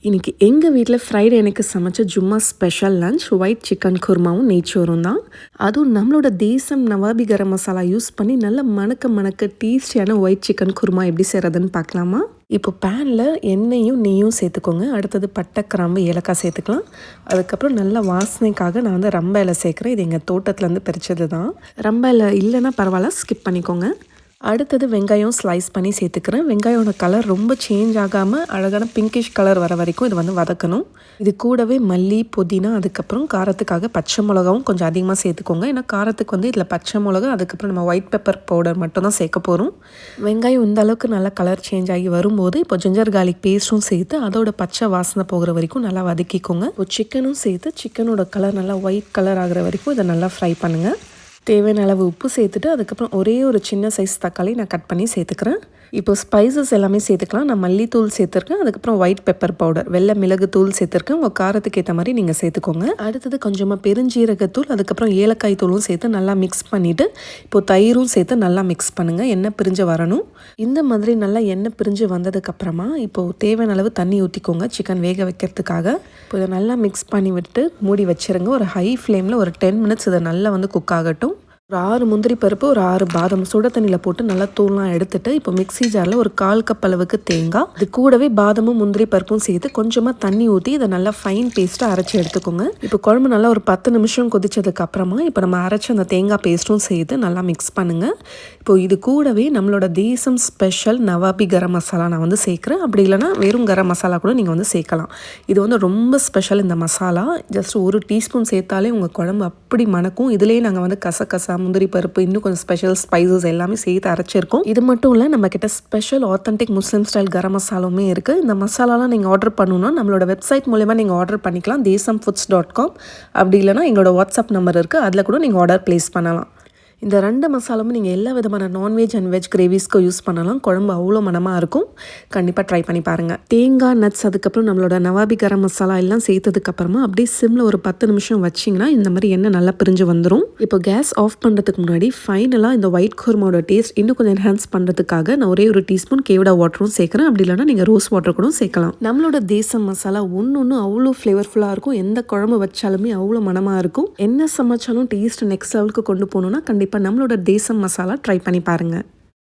இன்றைக்கி எங்கள் வீட்டில் ஃப்ரைடே எனக்கு சமைச்ச ஜும்மா ஸ்பெஷல் லன்ச் ஒயிட் சிக்கன் குருமாவும் நெய்ச்சோறும் தான். அதுவும் நம்மளோட தேசம் நவாபி கரம் மசாலா யூஸ் பண்ணி நல்ல மணக்க டேஸ்டியான ஒயிட் சிக்கன் குருமா எப்படி செய்கிறதுன்னு பார்க்கலாமா? இப்போ பேனில் எண்ணெயும் நெய்யும் சேர்த்துக்கோங்க. அடுத்தது பட்டை, கிராம்பு, ஏலக்காய் சேர்த்துக்கலாம். அதுக்கப்புறம் நல்ல வாசனைக்காக நான் வந்து ரம்ப இலை சேர்க்குறேன். இது எங்கள் தோட்டத்துலேருந்து பறிச்சது தான். ரம்ப இலை இல்லைன்னா பரவாயில்ல, ஸ்கிப் பண்ணிக்கோங்க. அடுத்தது வெங்காயம் ஸ்லைஸ் பண்ணி சேர்த்துக்கிறேன். வெங்காயோட கலர் ரொம்ப சேஞ்ச் ஆகாமல் அழகான பிங்கிஷ் கலர் வர வரைக்கும் இது வந்து வதக்கணும். இது கூடவே மல்லி, புதினா, அதுக்கப்புறம் காரத்துக்காக பச்சை மிளகாவும் கொஞ்சம் அதிகமாக சேர்த்துக்கோங்க. ஏன்னா காரத்துக்கு வந்து இதில் பச்சை மிளகா, அதுக்கப்புறம் நம்ம ஒயிட் பெப்பர் பவுடர் மட்டும் தான் சேர்க்க போகிறோம். வெங்காயம் இந்த அளவுக்கு நல்லா கலர் சேஞ்ச் ஆகி வரும்போது இப்போ ஜிஞ்சர் கார்லிக் பேஸ்ட்டும் சேர்த்து அதோட பச்சை வாசனை போகிற வரைக்கும் நல்லா வதக்கிக்கோங்க. இப்போ சிக்கனும் சேர்த்து சிக்கனோட கலர் நல்லா ஒயிட் கலர் ஆகிற வரைக்கும் இதை நல்லா ஃப்ரை பண்ணுங்கள். தேவையான அளவு உப்பு சேர்த்துட்டு அதுக்கப்புறம் ஒரே ஒரு சின்ன சைஸ் தக்காளி நான் கட் பண்ணி சேர்த்துக்கிறேன். இப்போ ஸ்பைசஸ் எல்லாமே சேர்த்துக்கலாம். நான் மல்லித்தூள் சேர்த்துருக்கேன், அதுக்கப்புறம் ஒயிட் பெப்பர் பவுடர், வெள்ளை மிளகு தூள் சேர்த்துருக்கேன். உங்கள் காரத்துக்கு ஏற்ற மாதிரி நீங்கள் சேர்த்துக்கோங்க. அடுத்தது கொஞ்சமாக பெருஞ்சீரகத்தூள், அதுக்கப்புறம் ஏலக்காய் தூளும் சேர்த்து நல்லா மிக்ஸ் பண்ணிவிட்டு இப்போது தயிரும் சேர்த்து நல்லா மிக்ஸ் பண்ணுங்கள். எண்ணெய் பிரிஞ்சு வரணும். இந்த மாதிரி நல்லா எண்ணெய் பிரிஞ்சு வந்ததுக்கப்புறமா இப்போது தேவையான அளவு தண்ணி ஊற்றிக்கோங்க சிக்கன் வேக வைக்கிறதுக்காக. இப்போ இதை நல்லா மிக்ஸ் பண்ணி விட்டு மூடி வச்சுருங்க. ஒரு ஹை ஃப்ளேமில் ஒரு 10 மினிட்ஸ் இதை நல்லா வந்து குக் ஆகட்டும். ஒரு 6 முந்திரி பருப்பு, ஒரு 6 பாதாம் சுட தண்ணியில் போட்டு நல்லா தூள்லாம் எடுத்துட்டு இப்போ மிக்ஸி ஜாரில் ஒரு 1/4 கப் அளவுக்கு தேங்காய், இது கூடவே பாதாமும் முந்திரி பருப்பும் சேர்த்து கொஞ்சமாக தண்ணி ஊற்றி இதை நல்லா ஃபைன் பேஸ்ட்டாக அரைச்சி எடுத்துக்கோங்க. இப்போ குழம்பு நல்லா ஒரு 10 நிமிஷம் கொதிச்சதுக்கு அப்புறமா இப்போ நம்ம அரைச்ச அந்த தேங்காய் பேஸ்ட்டும் சேர்த்து நல்லா மிக்ஸ் பண்ணுங்கள். இப்போ இது கூடவே நம்மளோட தேசம் ஸ்பெஷல் நவாபி கரம் மசாலா நான் வந்து சேர்க்குறேன். அப்படி இல்லைனா வெறும் கரம் மசாலா கூட நீங்கள் வந்து சேர்க்கலாம். இது வந்து ரொம்ப ஸ்பெஷல். இந்த மசாலா ஜஸ்ட் 1 டீஸ்பூன் சேர்த்தாலே உங்கள் குழம்பு அப்படி மணக்கும். இதுலேயே நாங்கள் வந்து கசகசா, முந்திரி பருப்பு, இன்னும் கொஞ்சம் ஸ்பெஷல் ஸ்பைசஸ் எல்லாமே சேர்த்து அரைச்சிருக்கோம். இது மட்டும் இல்லை, நம்ம கிட்ட ஸ்பெஷல் ஆத்தென்டிக் முஸ்லீம் ஸ்டைல் கரம் மசாலாவுமே இருக்குது. இந்த மசாலாலாம் நீங்கள் ஆர்டர் பண்ணணும்னா நம்மளோட வெப்சைட் மூலமா நீங்கள் ஆர்டர் பண்ணிக்கலாம், desamfoods.com. அப்படி இல்லைனா எங்களோட வாட்ஸ்அப் நம்பர் இருக்குது, அதில் கூட நீங்கள் ஆர்டர் ப்ளேஸ் பண்ணலாம். இந்த 2 மசாலாவும் நீங்கள் எல்லா விதமான நான்வெஜ் அண்ட் வெஜ் கிரேவிஸ்க்கும் யூஸ் பண்ணலாம். குழம்பு அவ்வளோ மனமாக இருக்கும். கண்டிப்பாக ட்ரை பண்ணி பாருங்கள். தேங்காய், நட்ஸ், அதுக்கப்புறம் நம்மளோட நவாபி கரம் மசாலா எல்லாம் சேர்த்ததுக்கப்புறமா அப்படியே சிம்மில் ஒரு 10 நிமிஷம் வச்சிங்கன்னா இந்த மாதிரி எண்ணெய் நல்லா பிரிஞ்சு வந்துடும். இப்போ கேஸ் ஆஃப் பண்ணுறதுக்கு முன்னாடி ஃபைனலாக இந்த ஒயிட் குருமாவோட டேஸ்ட் இன்னும் கொஞ்சம் என்ஹான்ஸ் பண்ணுறதுக்காக நான் ஒரே ஒரு டீஸ்பூன் கேவடா வாட்டரும் சேர்க்குறேன். அப்படி இல்லைனா நீங்கள் ரோஸ் வாட்டர் கூட சேர்க்கலாம். நம்மளோட தேசம் மசாலா ஒன்று அவ்வளோ ஃப்ளேவர்ஃபுல்லாக இருக்கும். எந்த குழம்பு வச்சாலுமே அவ்வளோ மனமாக இருக்கும். என்ன சமைச்சாலும் டேஸ்ட் நெக்ஸ்ட் லெவலுக்கு கொண்டு போகணுன்னா கண்டிப்பாக நம்மளோட தேசம் மசாலா ட்ரை பண்ணி பாருங்கள்.